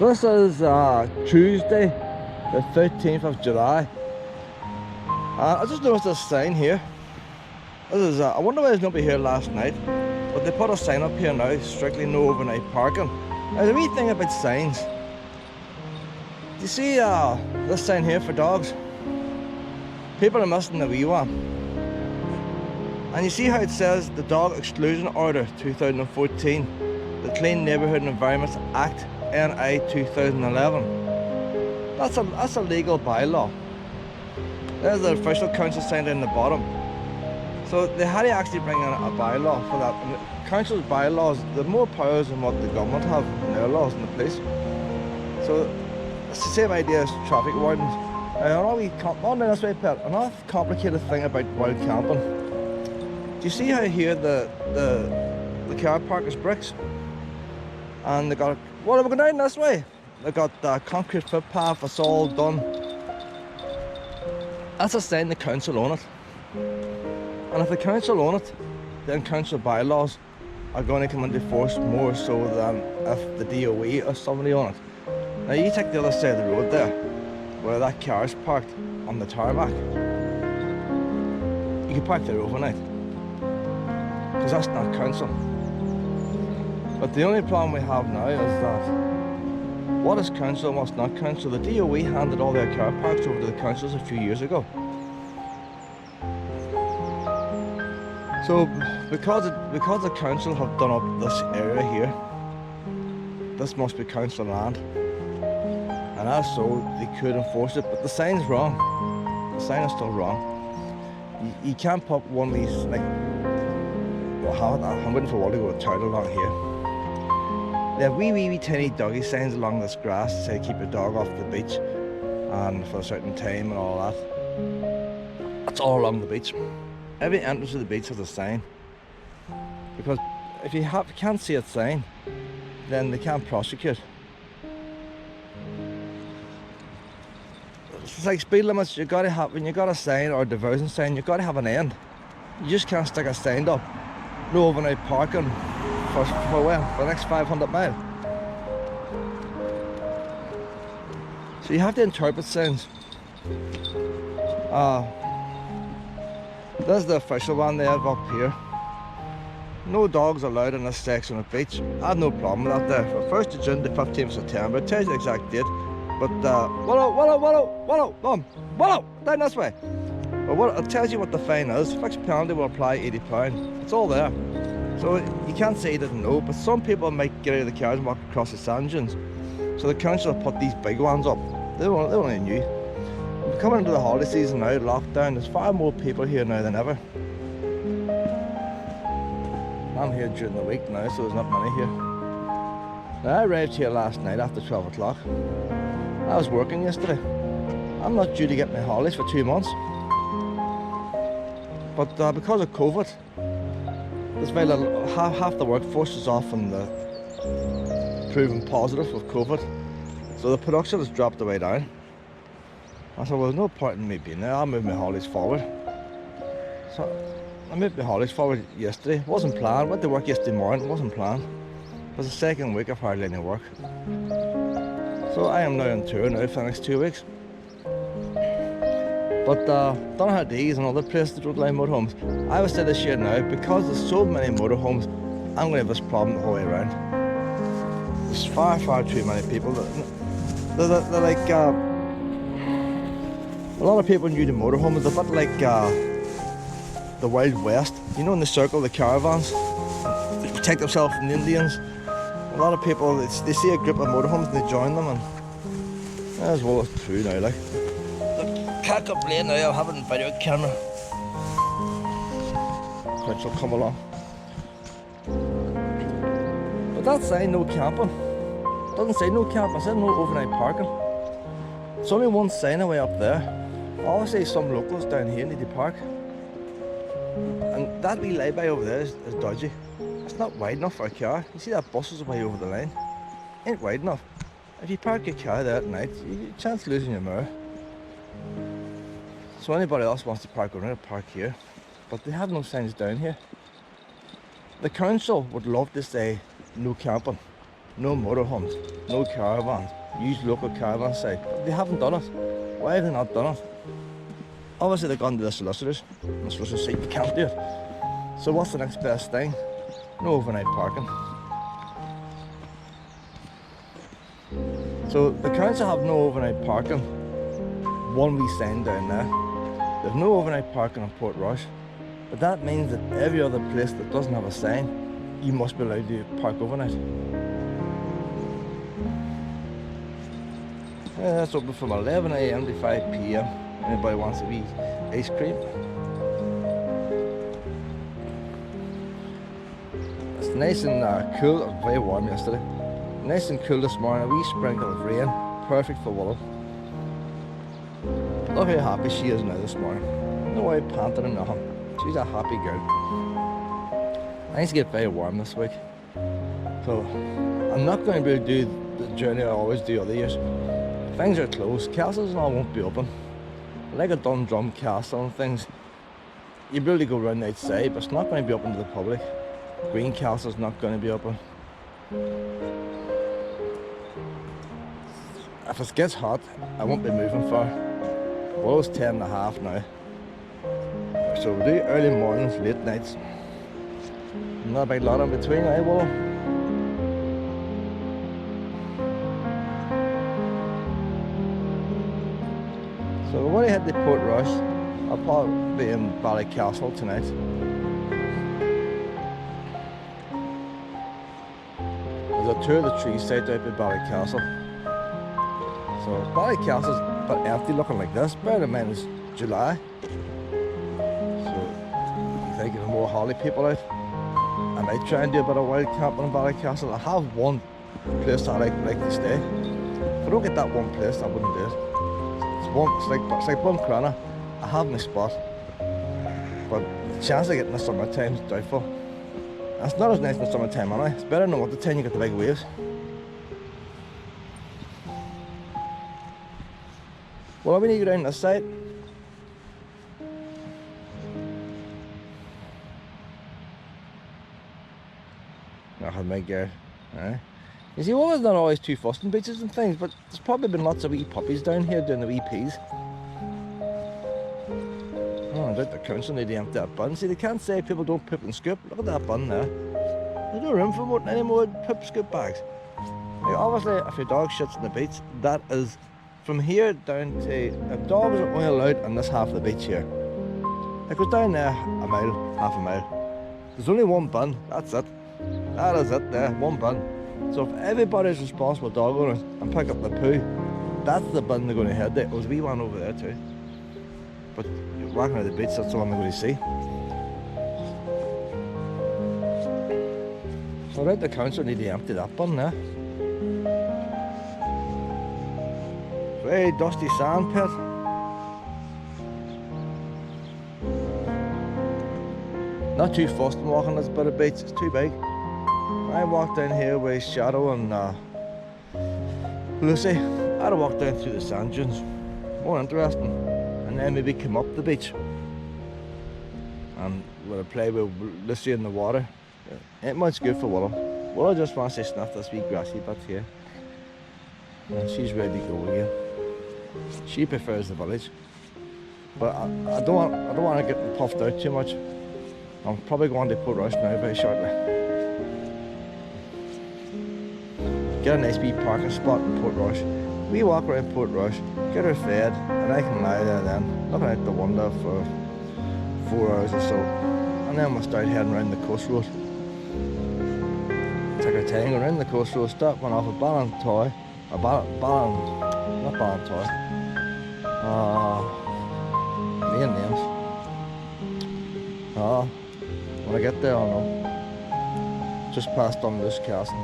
This is Tuesday, the 15th of July. I just noticed this sign here. This is, I wonder why there's nobody here last night, but they put a sign up here now, strictly no overnight parking. Now the wee thing about signs, do you see this sign here for dogs? People are missing the wee one. And you see how it says the Dog Exclusion Order 2014, the Clean Neighbourhood and Environments Act NI 2011. That's a legal bylaw. There's the official council sign in the bottom. So they had to actually bring in a bylaw for that. And the council's bylaws, they're more powers than what the government have in their laws and the police. So it's the same idea as traffic wardens. Another complicated thing about wild camping. Do you see how here the car park is bricks? And they got, well, we're going down this way. They got the concrete footpath, it's all done. That's a sign the council own it. And if the council own it, then council bylaws are going to come into force more so than if the DOE or somebody on it. Now you take the other side of the road there, where that car is parked on the tarmac. You can park there overnight, because that's not council. But the only problem we have now is that what is council and what's not council. The DOE handed all their car parks over to the councils a few years ago. So because the council have done up this area here, this must be council land. And as so, they could enforce it, but the sign's wrong. The sign is still wrong. You can't put one of these, like, well, I'm waiting for Wally to go turtle along here. They have wee tiny doggy signs along this grass to say keep your dog off the beach and for a certain time and all that. That's all along the beach. Every entrance to the beach has a sign. Because if you can't see a sign, then they can't prosecute. It's like speed limits. You gotta have, when you got a sign or a diversion sign, you gotta have an end. You just can't stick a sign up. No overnight parking for when? For the next 500 miles. So you have to interpret signs. This is the official one they have up here. No dogs allowed in this section of beach. I had no problem with that there. From 1st of June to 15th of September. It tells you the exact date. But wallow, down this way. But it tells you what the fine is. Fixed penalty will apply £80. It's all there. So you can't say you didn't know, but some people might get out of the cars and walk across the sand dunes. So the council have put these big ones up. They only knew. We're coming into the holiday season now, lockdown. There's far more people here now than ever. I'm here during the week now, so there's not many here. Now, I arrived here last night after 12 o'clock. I was working yesterday. I'm not due to get my holidays for 2 months. But because of COVID, there's very little, half the workforce is off and proven positive with COVID. So the production has dropped the way down. I thought, well, there's no point in me being there. I'll move my holidays forward. So I moved my holidays forward yesterday. It wasn't planned. Went to work yesterday morning. It wasn't planned. It was the second week I've hardly any work. So I am now on tour now for the next 2 weeks. But Donahad's and other places that don't allow motorhomes. I would say this year now, because there's so many motorhomes, I'm going to have this problem the whole way around. There's far too many people. They're like, a lot of people new to motorhomes. They're a bit like the Wild West. You know, in the circle, the caravans, they protect themselves from the Indians. A lot of people, they see a group of motorhomes and they join them, and as well as true now, like. Can't complain now, I'm having a video camera. Which will come along. But that sign, no camping. It doesn't say no camping, it says no overnight parking. It's only one sign away up there. Obviously some locals down here need to park. And that wee lay-by over there is dodgy. It's not wide enough for a car. You see that bus is way over the line. Ain't wide enough. If you park your car there at night, you have a chance of losing your mirror. So anybody else wants to park around, park here. But they have no signs down here. The council would love to say no camping. no motorhomes, no caravans, use local caravan site. But they haven't done it. Why have they not done it? Obviously they've gone to the solicitors, and the solicitors say you can't do it. So what's the next best thing? No overnight parking. So the council have no overnight parking. One wee sign down there. There's no overnight parking on Portrush, but that means that every other place that doesn't have a sign, you must be allowed to park overnight. That's open from 11 AM to 5 PM. Anybody wants a wee ice cream? It's nice and cool. It was very warm yesterday. Nice and cool this morning. A wee sprinkle of rain. Perfect for Willow. Look how happy she is now this morning. No way panting or nothing. She's a happy girl. I need to get very warm this week. So I'm not going to be able to do the journey I always do other years. Things are closed. Castles and all won't be open. Like a Dundrum Castle and things, you'll be able to go around outside, but it's not going to be open to the public. Green Castle's not going to be open. If it gets hot, I won't be moving far. Well, it's 10:30 now. So we do early mornings, late nights. Not a big lot in between, eh, Willow? So when I head to Portrush, I'll probably be in Ballycastle tonight. There's a tour of the tree site out by Ballycastle. So Ballycastle's a bit empty looking like this. Bear in mind it's July. So you think there's more holiday people out. I might try and do a bit of wild camping in Ballycastle. I have one place I like to stay. If I don't get that one place, I wouldn't do it. It's like Buncrana. I have my spot, but the chance of getting the summertime is doubtful. And it's not as nice in the summertime, anyway. It's better than the winter time. You get the big waves. Well, we need to go down this side. I had my girl. You see, Willow's not always too fussed on beaches and things, but there's probably been lots of wee puppies down here doing the wee peas. Oh, I doubt the council need to empty that bun. See, they can't say people don't poop and scoop. Look at that bun there. There's no room for any more poop scoop bags. Like, obviously, if your dog shits on the beach, that is from here down to, if dogs are only allowed on this half of the beach here. It goes down there a mile, half a mile. There's only one bun, that's it. That is it there, one bun. So if everybody's responsible dog owners and pick up the poo, that's the bin they're going to head there. There's a wee one over there too. But you're walking out the beach, that's the one they're going to see. So right, the council need to empty that bin there. Very dusty sand pit. Not too fussed in walking this bit of beach, it's too big. I walked down here with Shadow and Lucy. I'd have walked down through the sand dunes. More interesting. And then maybe come up the beach. And we'll play with Lucy in the water. Ain't much good for Willow. Willow just wants to snuff this wee grassy bit here. And she's ready to go again. She prefers the village. But I don't want to get puffed out too much. I'm probably going to Portrush now very shortly. Get a nice wee parking spot in Portrush. We walk around Portrush, get her fed, and I can lie there then, looking out the window for 4 hours or so. And then we'll start heading around the coast road. Take our time around the coast road, stop one off at Ballantoy, not Ballantoy. Main names. When I get there I'll know. Just past Dunluce Castle.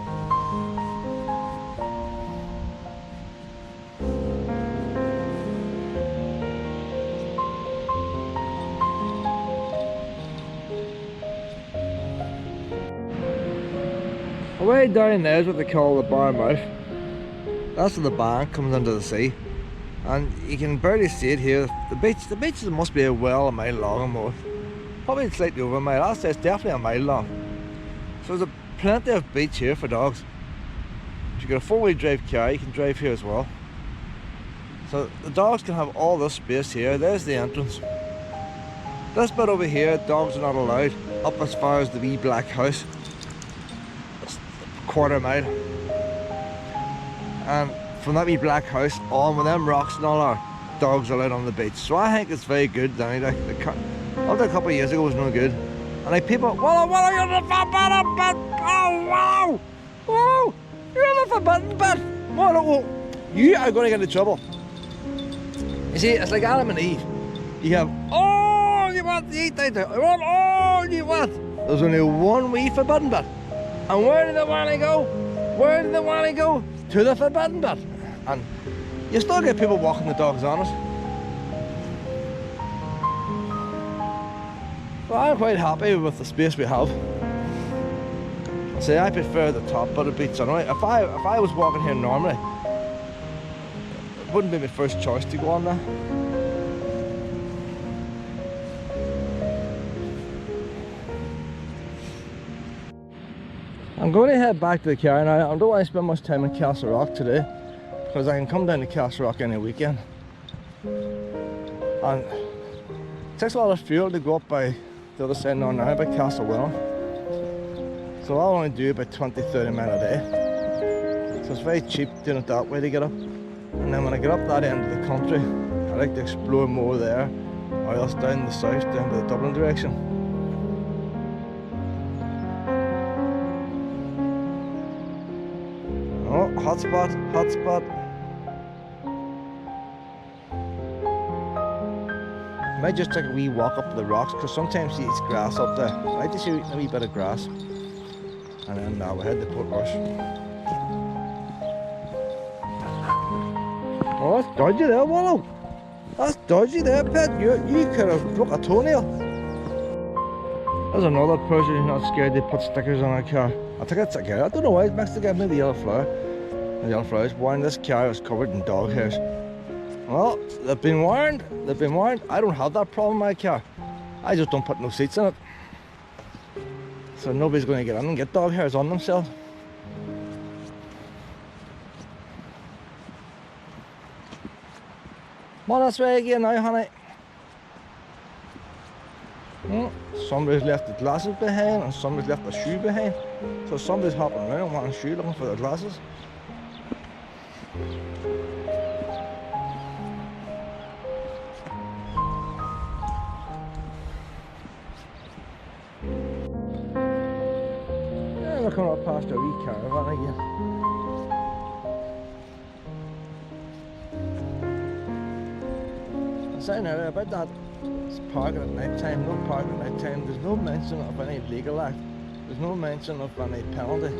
Way down there is what they call the bar mouth. That's where the bank comes into the sea, and you can barely see it here. The beach must be well a mile long or more, probably slightly over a mile. I'll say it's definitely a mile long. So there's plenty of beach here for dogs. you've got a 4-wheel drive car, you can drive here as well. So the dogs can have all this space here. There's the entrance. This bit over here, dogs are not allowed up as far as the wee black house. It's a quarter mile. And from that wee black house on with them rocks and all are, dogs are allowed on the beach. So I think it's very good down there. Up to a couple of years ago it was no good. And like people, well, what are you the forbidden bit? Oh wow! Whoa! You're the forbidden bit! What? You are going to get into trouble. You see, it's like Adam and Eve. You have all you want to eat out there. You want all you want. There's only one wee forbidden bit. And where do they want to go? Where do they want to go? To the forbidden bit. And you still get people walking the dogs on it. Well, I'm quite happy with the space we have. See, I prefer the top of the beach anyway. If I was walking here normally, it wouldn't be my first choice to go on there. I'm going to head back to the car now. I don't want to spend much time in Castlerock today because I can come down to Castlerock any weekend. And it takes a lot of fuel to go up by the other side now by Castlerock. So I'll only do about 20-30 miles a day. So it's very cheap doing it that way to get up. And then when I get up that end of the country, I like to explore more there, or else down the south, down to the Dublin direction. Oh, hot spot, hot spot. I might just take a wee walk up the rocks, because sometimes you see grass up there. I like to see a wee bit of grass. And then we'll head to Portrush. Oh, that's dodgy there, Wallow. That's dodgy there, pet. You could have broke a toenail. There's another person who's not scared to put stickers on her car. I think it's a car. I don't know why it's mixed together with the yellow flower. The yellow flowers. Warned this car is covered in dog hairs. Well, they've been warned. They've been warned. I don't have that problem in my car. I just don't put no seats in it. So nobody's going to get in and get dog hairs on themselves. Come on this way again now, honey. Somebody's left the glasses behind and somebody's left the shoe behind. So somebody's hopping around wanting a shoe looking for their glasses. Yeah, we're coming up past a wee caravan again. Saying earlier about that it's parking at night time, no parking at night time. There's no mention of any legal act. There's no mention of any penalty.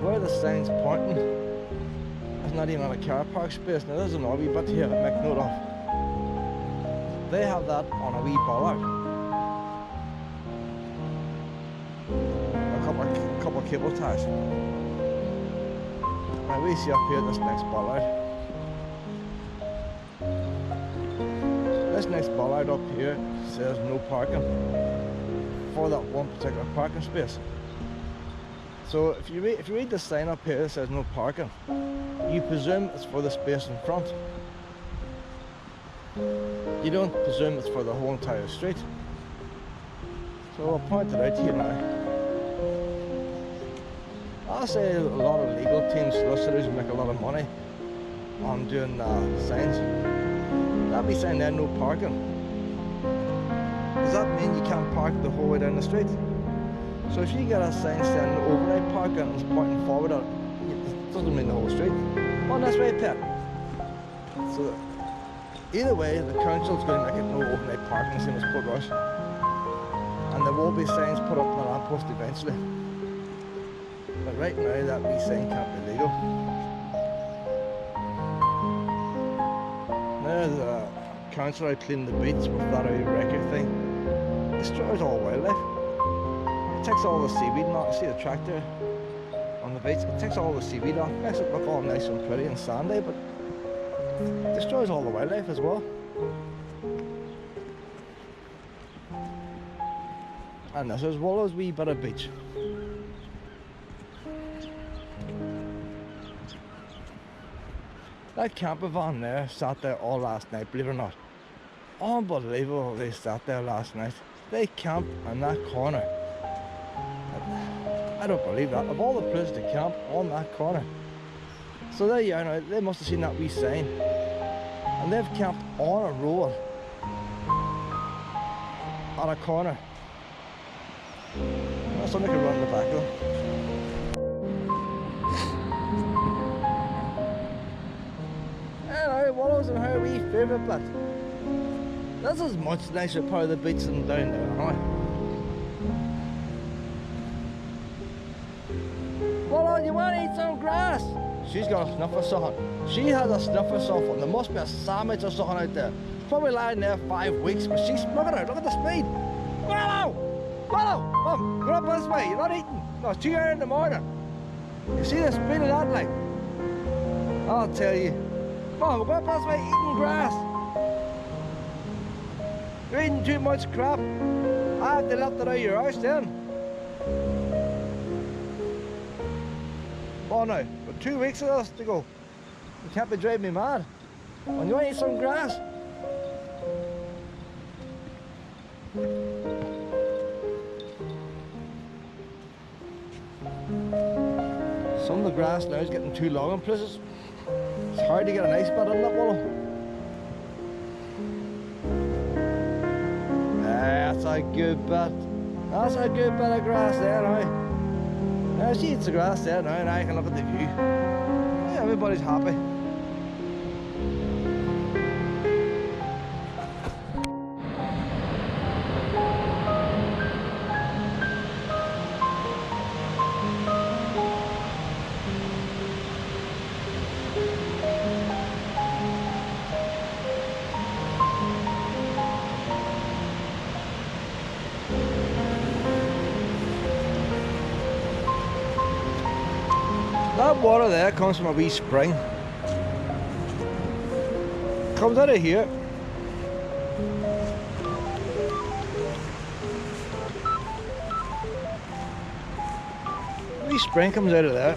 Where the sign's pointing, there's not even a car park space. Now there's an wee bit here to make note of. They have that on a wee bollard. A couple of cable ties. Now we see up here this next bollard. This next bollard up here says no parking for that one particular parking space. So if you read the sign up here that says no parking, you presume it's for the space in front. You don't presume it's for the whole entire street. So I'll point it out to you now. I'll say a lot of legal teams, solicitors make a lot of money on doing signs. That'll be saying there no parking. Does that mean you can't park the whole way down the street? So if you get a sign saying overnight parking and it's pointing forward, it doesn't mean the whole street. On this way, pet. So either way, the council's going to make it no overnight parking, same as Portrush. And there will be signs put up on the lamppost eventually. But right now, that wee sign can't be legal. Now the council are cleaning the beach with that wee wrecker thing. It destroys all wildlife. It takes all the seaweed off. See the tractor on the beach? It takes all the seaweed off. Makes it look all nice and pretty and sandy, but it destroys all the wildlife as well. And this is Wallow's wee bit of beach. That camper van there sat there all last night, believe it or not. Unbelievable, they sat there last night. They camped in that corner. I don't believe that. Of all the places to camp, on that corner. So there you are now, they must have seen that wee sign. And they've camped on a road. On a corner. Well, somebody could run in the back though. Anyway, Wallows and her wee favourite bit. This is much nicer part of the beach than down there, anyway. Wallow, you want to eat some grass? She's got a snuffer something. She has a snuffer something. There must be a sandwich or something out there. Probably lying there 5 weeks, but she's, look at her, look at the speed. Wallow! Wallow! Mum, go up this way, you're not eating. No, it's 2 hours in the morning. You see the speed of that, like? I'll tell you. Mum, go up this way, eating grass. You're eating too much crap. I have to let it out of your house then. Oh no, but 2 weeks of this to go. You can't be driving me mad. When you want to eat some grass. Some of the grass now is getting too long in places. It's hard to get a nice bit in that Wallow. That's a good bit. That's a good bit of grass there now. Now she eats the grass there now and I can look at the view. Yeah, everybody's happy. That water there comes from a wee spring. Comes out of here. A wee spring comes out of there.